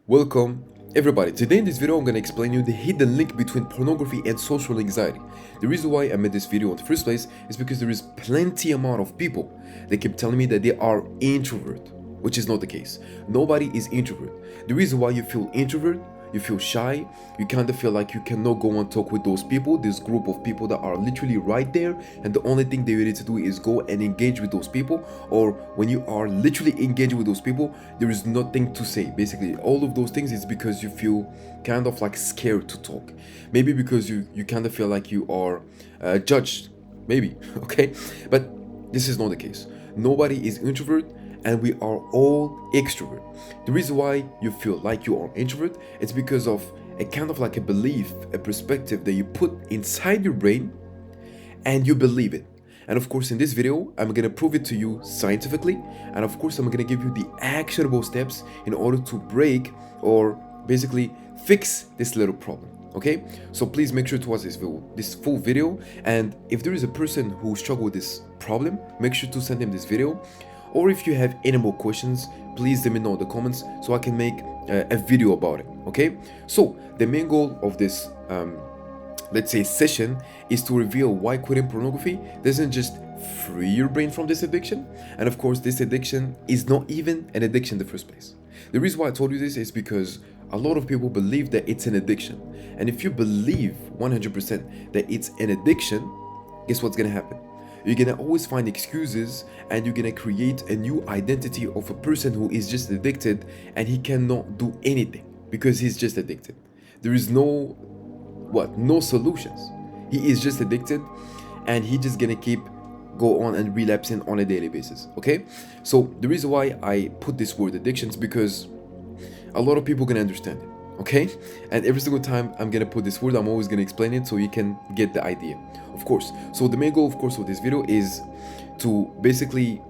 Welcome everybody. Today in this video I'm gonna explain you the hidden link between pornography and social anxiety. The reason why I made this video in the first place is because there is plenty amount of people that keep telling me that they are introvert, which is not the case. Nobody is introvert. The reason why you feel introvert, you feel shy, you kind of feel like you cannot go and talk with those people, this group of people that are literally right there, and the only thing that you need to do is go and engage with those people. Or when you are literally engaging with those people, there is nothing to say. Basically, all of those things is because you feel kind of like scared to talk. Maybe because you kind of feel like you are judged, maybe. Okay, but this is not the case. Nobody is introvert, and we are all extrovert. The reason why you feel like you are introvert, it's because of a kind of like a belief, a perspective that you put inside your brain and you believe it. And of course, in this video, I'm gonna prove it to you scientifically, and of course, I'm gonna give you the actionable steps in order to break or basically fix this little problem. Okay, so please make sure to watch this full video, and if there is a person who struggles with this problem, make sure to send him this video. Or if you have any more questions, please let me know in the comments so I can make a video about it. Okay, so the main goal of this let's say session is to reveal why quitting pornography doesn't just free your brain from this addiction, and of course this addiction is not even an addiction in the first place. The reason why I told you this is because a lot of people believe that it's an addiction, and if you believe 100% that it's an addiction, guess what's gonna happen? You're gonna always find excuses, and you're gonna create a new identity of a person who is just addicted, and he cannot do anything because he's just addicted. There is no solutions. He is just addicted, and he just gonna keep go on and relapsing on a daily basis. Okay, so the reason why I put this word addictions because a lot of people gonna understand it. Okay, and every single time I'm gonna put this word, I'm always gonna explain it so you can get the idea, of course. So the main goal, of course, of this video is to basically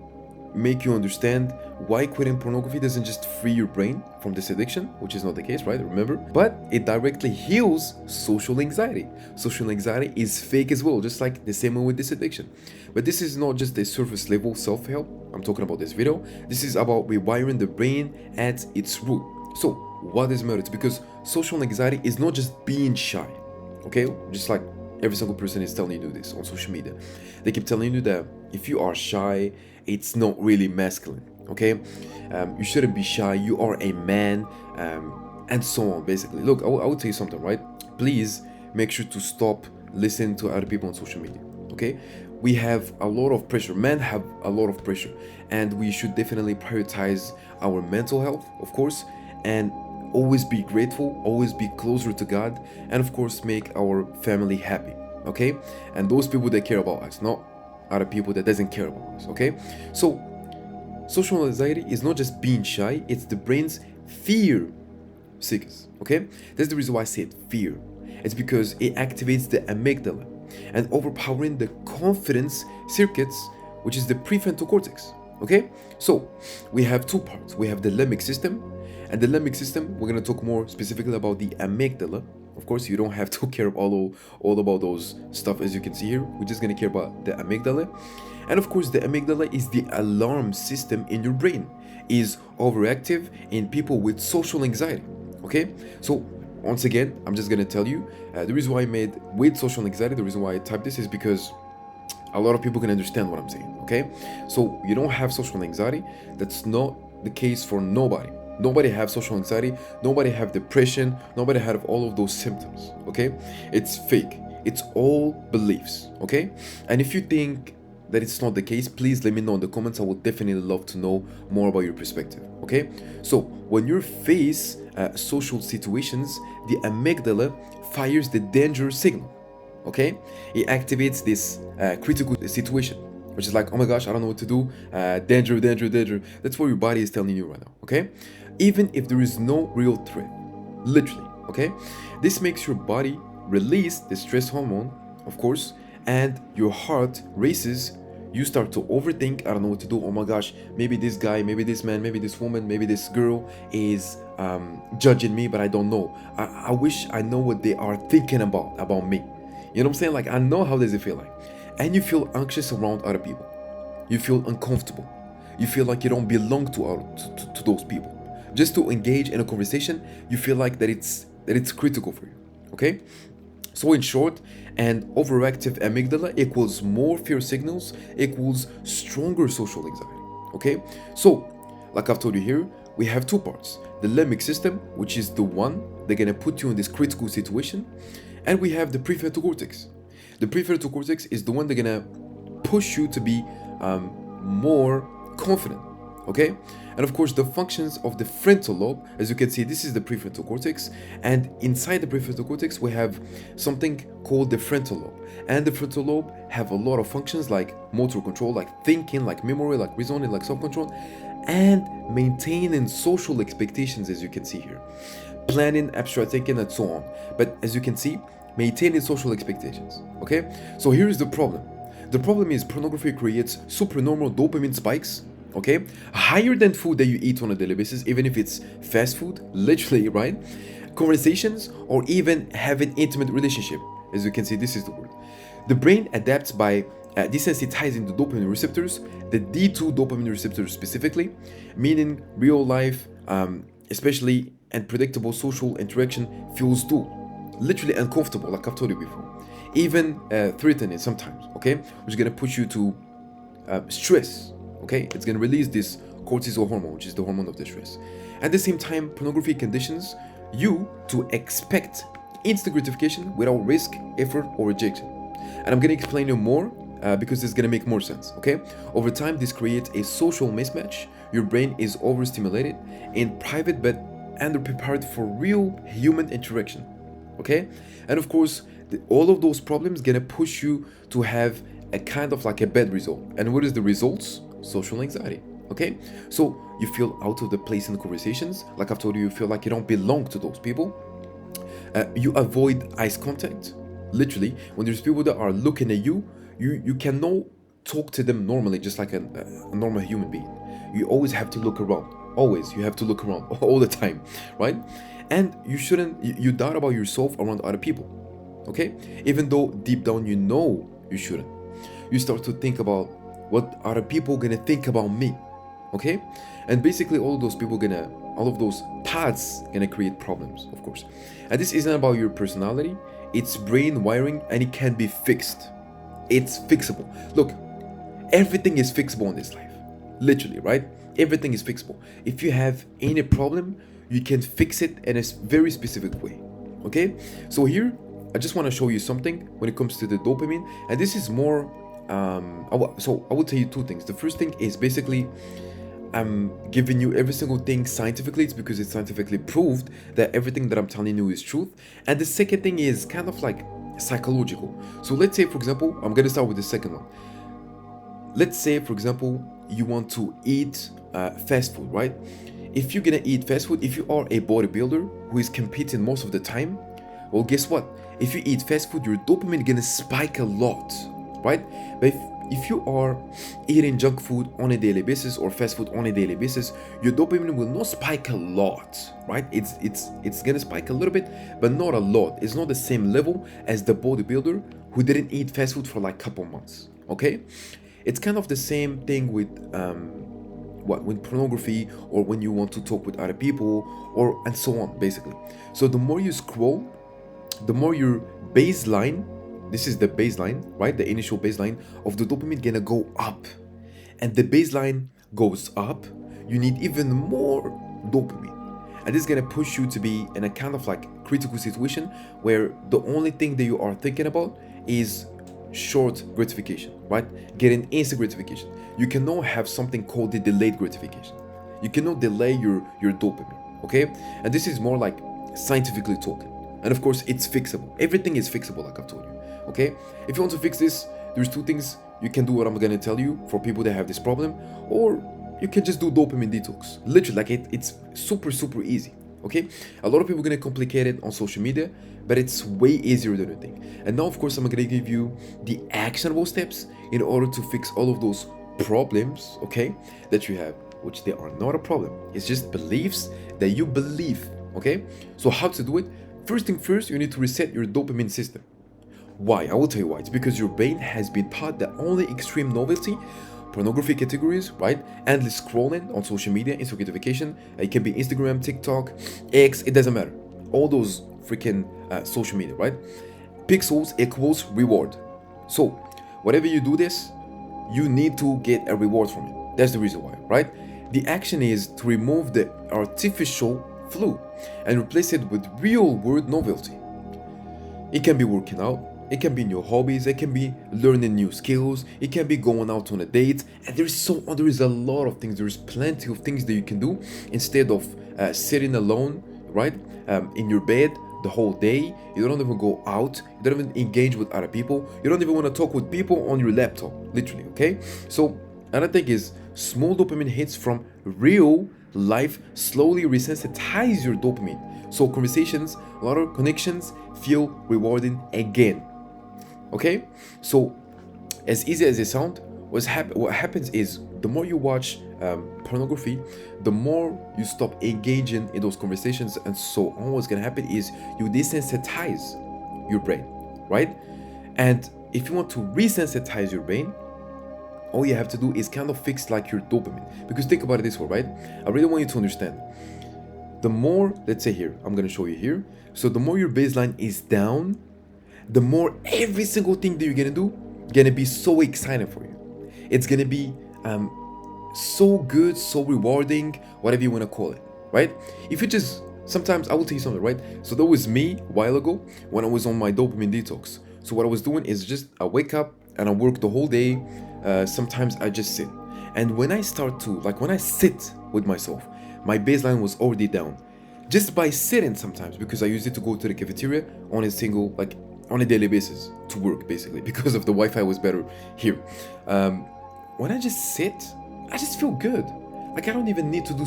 make you understand why quitting pornography doesn't just free your brain from this addiction, which is not the case, right? Remember, but it directly heals social anxiety. Social anxiety is fake as well, just like the same way with this addiction. But this is not just a surface level self-help I'm talking about this video. This is about rewiring the brain at its root. So what is merit? Because social anxiety is not just being shy, okay? Just like every single person is telling you this on social media. They keep telling you that if you are shy, it's not really masculine, okay? You shouldn't be shy, you are a man, and so on, basically. Look, I will tell you something, right? Please make sure to stop listening to other people on social media, okay? We have a lot of pressure. Men have a lot of pressure, and we should definitely prioritize our mental health, of course, and always be grateful, always be closer to God, and of course make our family happy, okay? And those people that care about us, not other people that doesn't care about us, okay? So social anxiety is not just being shy, it's the brain's fear seekers, okay? That's the reason why I said fear. It's because it activates the amygdala and overpowering the confidence circuits, which is the prefrontal cortex, okay? So we have two parts. We have the limbic system, and the limbic system, we're going to talk more specifically about the amygdala. Of course, you don't have to care all about those stuff as you can see here. We're just going to care about the amygdala. And of course, the amygdala is the alarm system in your brain, is overactive in people with social anxiety, okay? So once again, I'm just going to tell you, the reason why I made with social anxiety, the reason why I typed this is because a lot of people can understand what I'm saying, okay? So you don't have social anxiety. That's not the case for nobody. Nobody have social anxiety, nobody have depression, nobody have all of those symptoms, okay? It's fake. It's all beliefs, okay? And if you think that it's not the case, please let me know in the comments. I would definitely love to know more about your perspective, okay? So when you face social situations, the amygdala fires the danger signal, okay? It activates this critical situation, which is like, oh my gosh, I don't know what to do, danger, danger, danger. That's what your body is telling you right now, okay? Even if there is no real threat, literally, okay? This makes your body release the stress hormone, of course, and your heart races. You start to overthink, I don't know what to do, oh my gosh, maybe this guy, maybe this man, maybe this woman, maybe this girl is judging me, but I don't know. I wish I know what they are thinking about me. You know what I'm saying? Like, I know how does it feel like. And you feel anxious around other people. You feel uncomfortable. You feel like you don't belong to those people. Just to engage in a conversation, you feel like that it's critical for you. Okay? So in short, an overactive amygdala equals more fear signals equals stronger social anxiety. Okay? So, like I've told you here, we have two parts. The limbic system, which is the one that's gonna put you in this critical situation, and we have the prefrontal cortex. The prefrontal cortex is the one that's gonna push you to be more confident. Okay, and of course the functions of the frontal lobe, as you can see, this is the prefrontal cortex, and inside the prefrontal cortex we have something called the frontal lobe, and the frontal lobe have a lot of functions like motor control, like thinking, like memory, like reasoning, like self-control, and maintaining social expectations, as you can see here, planning, abstract thinking, and so on. But as you can see, maintaining social expectations. Okay, so here's the problem. The problem is pornography creates supernormal dopamine spikes, okay, higher than food that you eat on a daily basis, even if it's fast food, literally, right? Conversations, or even having intimate relationship. As you can see, this is the word. The brain adapts by desensitizing the dopamine receptors, the D2 dopamine receptors specifically, meaning real life, especially and predictable social interaction feels dull, literally uncomfortable, like I've told you before, even threatening sometimes, okay, which is gonna push you to stress. Okay, it's gonna release this cortisol hormone, which is the hormone of the stress. At the same time, pornography conditions you to expect instant gratification without risk, effort, or rejection. And I'm gonna explain you more because it's gonna make more sense. Okay, over time, this creates a social mismatch. Your brain is overstimulated in private but underprepared for real human interaction. Okay, and of course, all of those problems gonna push you to have a kind of like a bad result. And what is the results? Social anxiety. Okay, so you feel out of the place in the conversations, like I've told you, you feel like you don't belong to those people. You avoid eye contact, literally. When there's people that are looking at you, you cannot talk to them normally, just like a normal human being. You always have to look around. Always, you have to look around all the time, right? And you shouldn't, you doubt about yourself around other people. Okay, even though deep down you know you shouldn't. You start to think about what are the people gonna think about me. Okay, and basically all of those paths gonna create problems, of course. And this isn't about your personality, it's brain wiring, and it can be fixed. It's fixable. Look, everything is fixable in this life, literally, right? Everything is fixable. If you have any problem, you can fix it in a very specific way. Okay, so here I just want to show you something when it comes to the dopamine, and this is more so I will tell you two things. The first thing is basically I'm giving you every single thing scientifically. It's because it's scientifically proved that everything that I'm telling you is truth. And the second thing is kind of like psychological. So let's say, for example, I'm gonna start with the second one. Let's say, for example, you want to eat fast food, right? If you're gonna eat fast food, if you are a bodybuilder who is competing most of the time, well, guess what? If you eat fast food, your dopamine gonna spike a lot, right? But if you are eating junk food on a daily basis or fast food on a daily basis, your dopamine will not spike a lot, right? It's gonna spike a little bit, but not a lot. It's not the same level as the bodybuilder who didn't eat fast food for like a couple months. Okay, it's kind of the same thing with with pornography, or when you want to talk with other people, or and so on, basically. So the more you scroll, the more your baseline, this is the baseline, right? The initial baseline of the dopamine gonna go up. And the baseline goes up, you need even more dopamine. And this is gonna push you to be in a kind of like critical situation where the only thing that you are thinking about is short gratification, right? Getting instant gratification. You cannot have something called the delayed gratification. You cannot delay your dopamine, okay? And this is more like scientifically talking. And of course, it's fixable. Everything is fixable, like I've told you, okay? If you want to fix this, there's two things. You can do what I'm gonna tell you for people that have this problem, or you can just do dopamine detox. Literally, like it's super, super easy, okay? A lot of people are gonna complicate it on social media, but it's way easier than you think. And now, of course, I'm gonna give you the actionable steps in order to fix all of those problems, okay, that you have, which they are not a problem. It's just beliefs that you believe, okay? So how to do it? First thing first, you need to reset your dopamine system. Why? I will tell you why. It's because your brain has been taught that only extreme novelty pornography categories, right? Endless scrolling on social media, instant gratification. It can be Instagram, TikTok, X, it doesn't matter. All those freaking social media, right? Pixels equals reward. So, whatever you do this, you need to get a reward from it. That's the reason why, right? The action is to remove the artificial flu and replace it with real world novelty. It can be working out, it can be new hobbies, it can be learning new skills, it can be going out on a date, and there is a lot of things. There's plenty of things that you can do instead of sitting alone, right, in your bed the whole day. You don't even go out, you don't even engage with other people, you don't even want to talk with people on your laptop, literally. Okay, so another thing is small dopamine hits from real life slowly resensitize your dopamine, so conversations, a lot of connections feel rewarding again. Okay, so as easy as it sounds, what happens is the more you watch pornography, the more you stop engaging in those conversations, and so on. What's gonna happen is you desensitize your brain, right? And if you want to resensitize your brain, all you have to do is kind of fix like your dopamine. Because think about it this way, right? I really want you to understand. The more, let's say here, I'm gonna show you here. So the more your baseline is down, the more every single thing that you're gonna do gonna be so exciting for you. It's gonna be so good, so rewarding, whatever you wanna call it, right? If you just sometimes I will tell you something, right? So that was me a while ago when I was on my dopamine detox. So what I was doing is just I wake up and I work the whole day. Sometimes I just sit, and when I start to when I sit with myself, my baseline was already down just by sitting sometimes, because I used it to go to the cafeteria on a daily basis to work, basically, because of the Wi-Fi was better here. When I just sit, I just feel good. Like I don't even need to do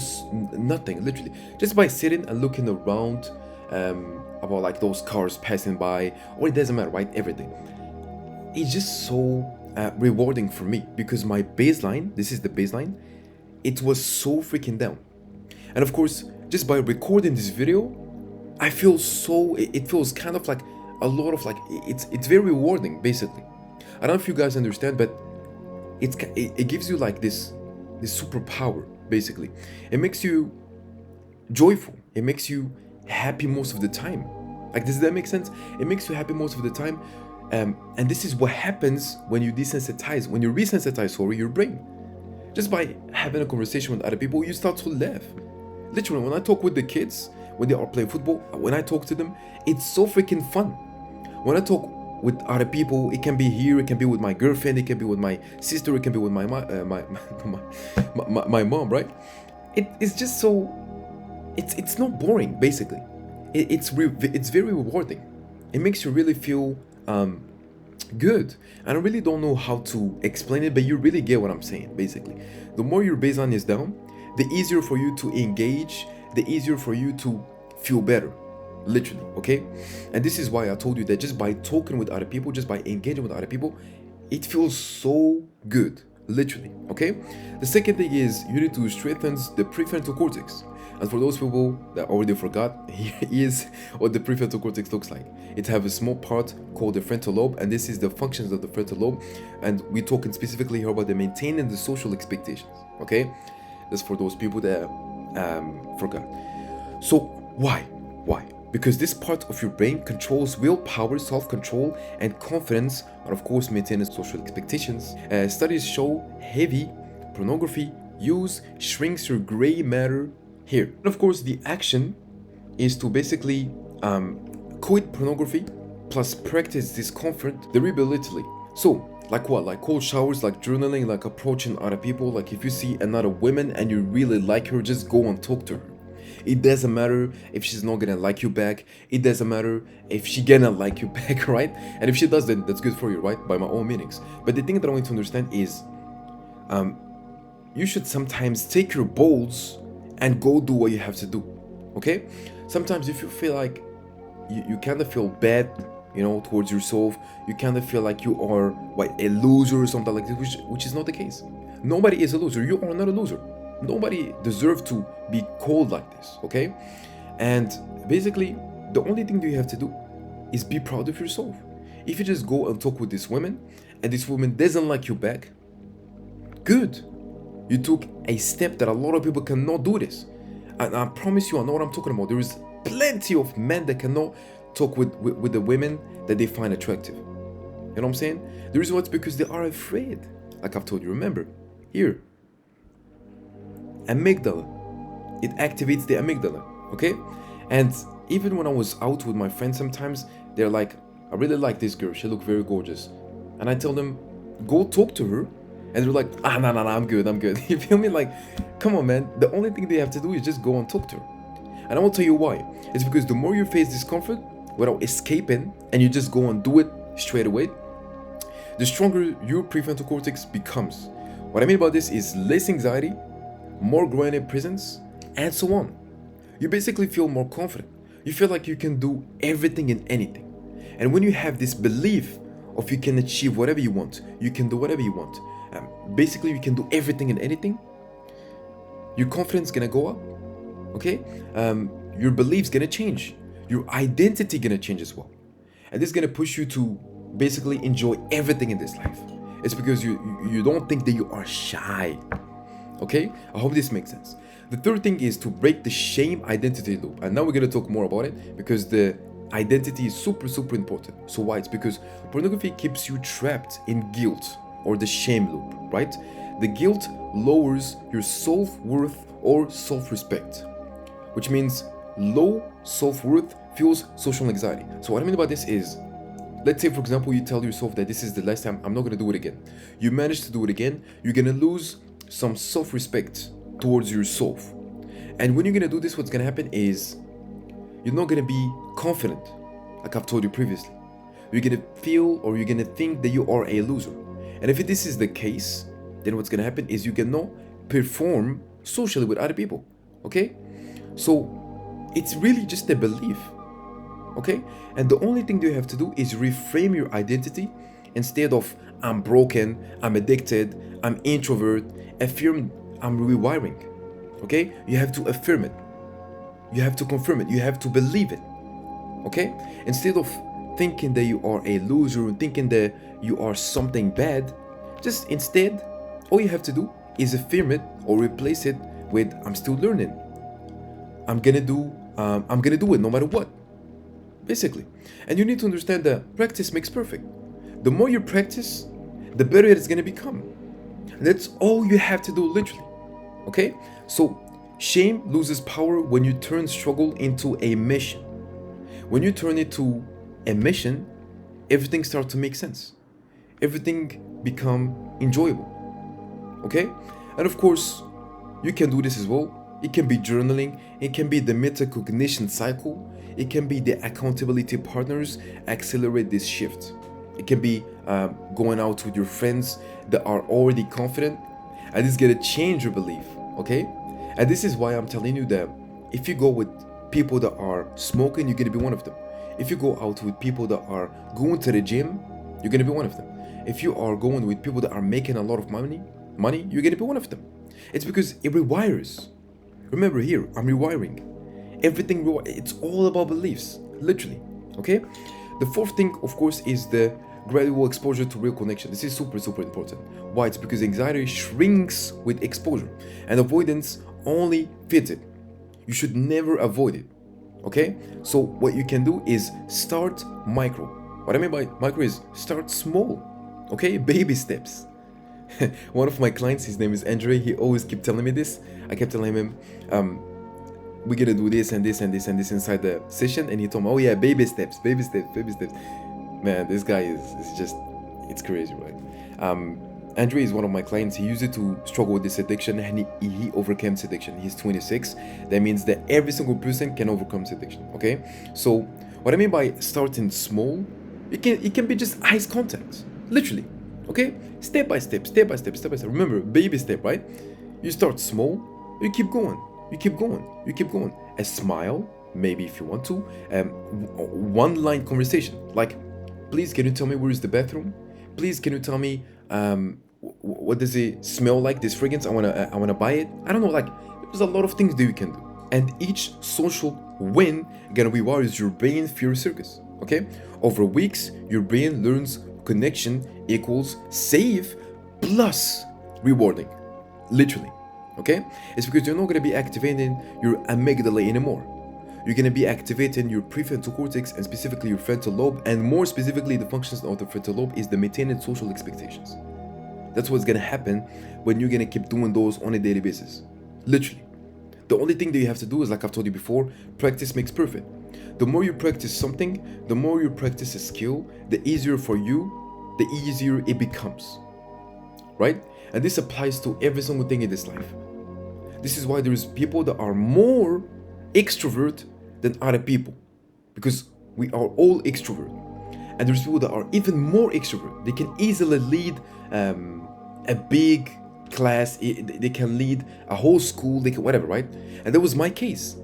nothing, literally, just by sitting and looking around about like those cars passing by, or it doesn't matter, right? Everything. It's just so rewarding for me, because my baseline, this is the baseline, it was so freaking down. And of course, just by recording this video, I feel so, it feels kind of like a lot of it's very rewarding, basically. I don't know if you guys understand, but it gives you like this superpower, basically. It makes you joyful, it makes you happy most of the time. Like, does that make sense? It makes you happy most of the time. And this is what happens when you desensitize, when you resensitize, your brain. Just by having a conversation with other people, you start to laugh. Literally, when I talk with the kids, when they are playing football, when I talk to them, it's so freaking fun. When I talk with other people, it can be here, it can be with my girlfriend, it can be with my sister, it can be with my mom, right? It's just so, it's not boring, basically. It's very rewarding. It makes you really feel good. And I really don't know how to explain it, but you really get what I'm saying, basically. The more your baseline is down, the easier for you to engage, the easier for you to feel better, literally, okay? And this is why I told you that just by talking with other people, just by engaging with other people, it feels so good, literally, okay? The second thing is you need to strengthen the prefrontal cortex. And for those people that already forgot, here is what the prefrontal cortex looks like. It has a small part called the frontal lobe, and this is the functions of the frontal lobe. And we're talking specifically here about the maintaining the social expectations, okay? That's for those people that forgot. So why? Because this part of your brain controls willpower, self-control, and confidence, and of course maintaining social expectations. Studies show heavy pornography use shrinks your gray matter here. And of course, the action is to basically quit pornography plus practice discomfort deliberately. So, like what? Like cold showers, like journaling, like approaching other people. Like if you see another woman and you really like her, just go and talk to her. It doesn't matter if she's not gonna like you back. It doesn't matter if she gonna like you back, right? And if she does, then that's good for you, right? By my own meanings. But the thing that I want you to understand is, you should sometimes take your balls and go do what you have to do, okay? Sometimes if you feel like you kind of feel bad, towards yourself, you kind of feel like you are a loser or something like this, which is not the case. Nobody is a loser. You are not a loser. Nobody deserves to be called like this, okay? And basically, the only thing that you have to do is be proud of yourself. If you just go and talk with this woman, and this woman doesn't like you back, Good. You took a step that a lot of people cannot do this. And I promise you, I know what I'm talking about. There is plenty of men that cannot talk with the women that they find attractive. You know what I'm saying? The reason why it's because they are afraid. Like I've told you, remember, here, amygdala. It activates the amygdala, okay? And even when I was out with my friends sometimes, they're like, I really like this girl, she looked very gorgeous. And I tell them, go talk to her. And they're like, no, I'm good. You feel me? Like, come on, man. The only thing they have to do is just go and talk to her. And I will tell you why. It's because the more you face discomfort without escaping, and you just go and do it straight away, the stronger your prefrontal cortex becomes. What I mean by this is less anxiety, more grounded presence, and so on. You basically feel more confident. You feel like you can do everything and anything. And when you have this belief of you can achieve whatever you want, you can do whatever you want, basically you can do everything and anything, your confidence gonna go up, okay? Your beliefs gonna change, your identity gonna change as well, and this is gonna push you to basically enjoy everything in this life. It's because you don't think that you are shy, okay? I hope this makes sense. The third thing is to break the shame identity loop, and now we're gonna talk more about it because the identity is super important. So why? It's because pornography keeps you trapped in guilt or the shame loop, right? The guilt lowers your self-worth or self-respect, which means low self-worth fuels social anxiety. So what I mean by this is, let's say for example you tell yourself that this is the last time, I'm not gonna do it again. You manage to do it again, you're gonna lose some self-respect towards yourself. And when you're gonna do this, what's gonna happen is you're not gonna be confident, like I've told you previously. You're gonna feel or you're gonna think that you are a loser. And if this is the case, then what's gonna happen is you cannot perform socially with other people, okay? So it's really just a belief, okay? And the only thing you have to do is reframe your identity. Instead of I'm broken, I'm addicted, I'm introvert, affirm I'm rewiring, okay? You have to affirm it. You have to confirm it. You have to believe it, okay? Instead of thinking that you are a loser and thinking that you are something bad, just instead, all you have to do is affirm it or replace it with I'm still learning. I'm gonna do it no matter what, basically. And you need to understand that practice makes perfect. The more you practice, the better it's gonna become. That's all you have to do, literally, okay? So shame loses power when you turn struggle into a mission. When you turn it to a mission, everything starts to make sense. Everything become enjoyable, okay? And of course, you can do this as well. It can be journaling, it can be the metacognition cycle, it can be the accountability partners accelerate this shift. It can be going out with your friends that are already confident, and it's gonna change your belief, okay? And this is why I'm telling you that if you go with people that are smoking, you're gonna be one of them. If you go out with people that are going to the gym, you're gonna be one of them. If you are going with people that are making a lot of money, you're gonna be one of them. It's because it rewires. Remember here, I'm rewiring. Everything, it's all about beliefs, literally, okay? The fourth thing, of course, is the gradual exposure to real connection. This is super important. Why? It's because anxiety shrinks with exposure and avoidance only feeds it. You should never avoid it, okay? So what you can do is start micro. What I mean by micro is start small, okay? Baby steps. One of my clients, his name is Andre, he always kept telling me this. I kept telling him, we're gonna do this and this and this and this inside the session, and he told me, oh yeah, baby steps. Man, this guy is just, it's crazy, right? Andre is one of my clients. He used it to struggle with this addiction, and he overcame this addiction. He's 26. That means that every single person can overcome this addiction, okay? So what I mean by starting small, it can be just eyes contact, literally, okay? Step by step. Remember, baby step, right? You start small, you keep going. A smile, maybe if you want to. One line conversation, like, please can you tell me where is the bathroom? Please can you tell me what does it smell like, this fragrance? I wanna buy it. I don't know, like, there's a lot of things that you can do. And each social win gonna rewires your brain fear circus, okay? Over weeks, your brain learns connection equals save plus rewarding, literally. Okay, it's because you're not going to be activating your amygdala anymore. You're going to be activating your prefrontal cortex, and specifically your frontal lobe, and more specifically the functions of the frontal lobe is the maintaining social expectations. That's what's going to happen when you're going to keep doing those on a daily basis, literally. The only thing that you have to do is, like I've told you before, practice makes perfect. The more you practice something, the more you practice a skill, the easier for you, the easier it becomes, right? And this applies to every single thing in this life. This is why there's people that are more extrovert than other people, because we are all extrovert. And there's people that are even more extrovert. They can easily lead a big class, they can lead a whole school, they can whatever, right? And that was my case.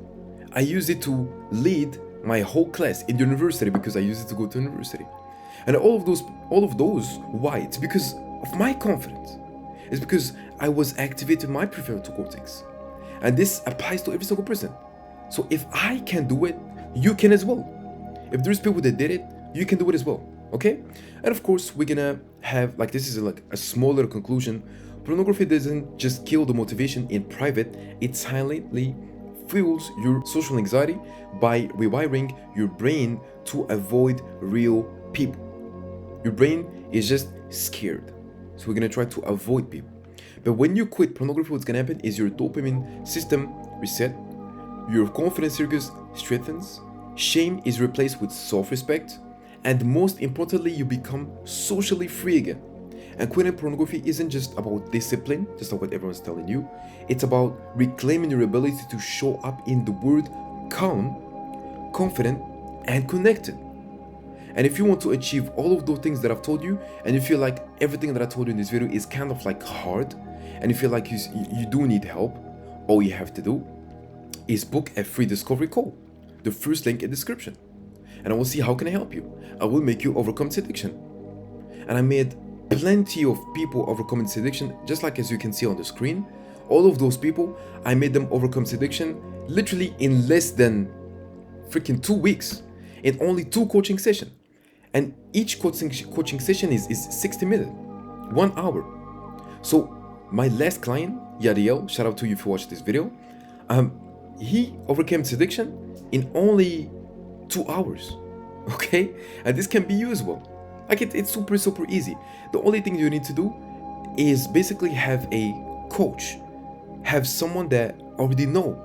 I used it to lead my whole class in university because I used it to go to university. And all of those, why? It's because of my confidence. It's because I was activating my prefrontal cortex. And this applies to every single person. So if I can do it, you can as well. If there's people that did it, you can do it as well. Okay? And of course, we're gonna have, like, this is like a smaller conclusion. Pornography doesn't just kill the motivation in private, it silently fuels your social anxiety by rewiring your brain to avoid real people. Your brain is just scared. So we're gonna try to avoid people. But when you quit pornography, what's gonna happen is your dopamine system reset, your confidence circuits strengthens, shame is replaced with self-respect, and most importantly, you become socially free again. And quitting pornography isn't just about discipline, just like what everyone's telling you. It's about reclaiming your ability to show up in the world calm, confident, and connected. And if you want to achieve all of those things that I've told you, and you feel like everything that I told you in this video is kind of like hard, and you feel like you do need help, all you have to do is book a free discovery call. The first link in the description. And I will see how can I help you. I will make you overcome addiction. And I made plenty of people overcome addiction, just like as you can see on the screen. All of those people, I made them overcome addiction literally in less than freaking 2 weeks, in only 2 coaching sessions. And each coaching session is 60 minutes, 1 hour. So my last client, Yadiel, shout out to you if you watched this video, he overcame addiction in only 2 hours. Okay? And this can be you as well. Like it's super easy. The only thing you need to do is basically have a coach, have someone that already know,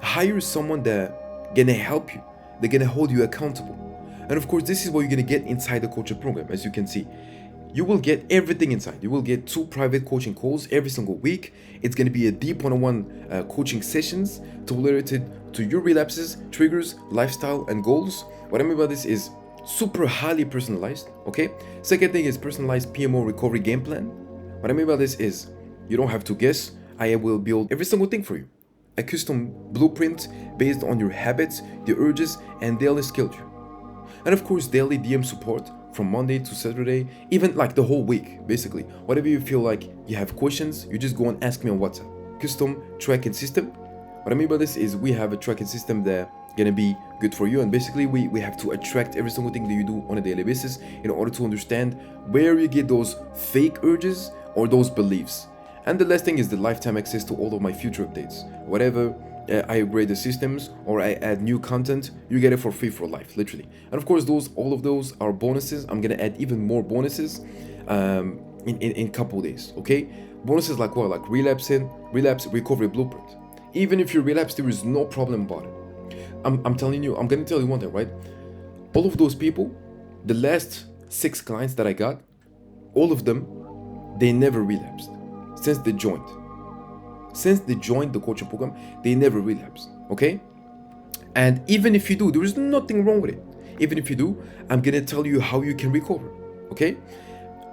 hire someone that gonna help you, they're gonna hold you accountable. And of course, this is what you're gonna get inside the coaching program. As you can see, you will get everything inside. You will get 2 private coaching calls every single week. It's gonna be a deep one-on-one coaching sessions related to your relapses, triggers, lifestyle, and goals. What I mean by this is super highly personalized, okay? Second thing is personalized PMO recovery game plan. What I mean by this is you don't have to guess. I will build every single thing for you. A custom blueprint based on your habits, your urges, and daily schedule. And of course, daily DM support from Monday to Saturday, even like the whole week, basically. Whatever you feel like you have questions, you just go and ask me on WhatsApp. Custom tracking system. What I mean by this is we have a tracking system that gonna be good for you, and basically we have to attract every single thing that you do on a daily basis in order to understand where you get those fake urges or those beliefs. And the last thing is the lifetime access to all of my future updates. Whatever I upgrade the systems or I add new content, you get it for free for life, literally. And of course, all of those are bonuses. I'm gonna add even more bonuses in couple days. Okay, bonuses like what? Like relapse recovery blueprint. Even if you relapse, there is no problem about it. I'm telling you, I'm gonna tell you one thing, right? All of those people, the last 6 clients that I got, all of them, they never relapsed since they joined. Since they joined the coaching program, they never relapsed, okay? And even if you do, there is nothing wrong with it. Even if you do, I'm gonna tell you how you can recover, okay?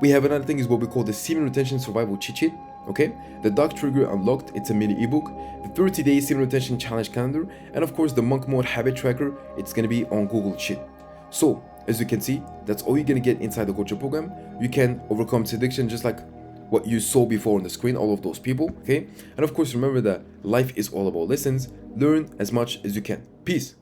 We have another thing is what we call the semen retention survival cheat sheet, okay? The Dark Trigger Unlocked, it's a mini ebook, the 30-day semen retention challenge calendar, and of course the Monk Mode habit tracker, it's gonna be on Google Sheet. So, as you can see, that's all you're gonna get inside the coaching program. You can overcome addiction just like what you saw before on the screen, all of those people, okay? And of course, remember that life is all about lessons. Learn as much as you can. Peace.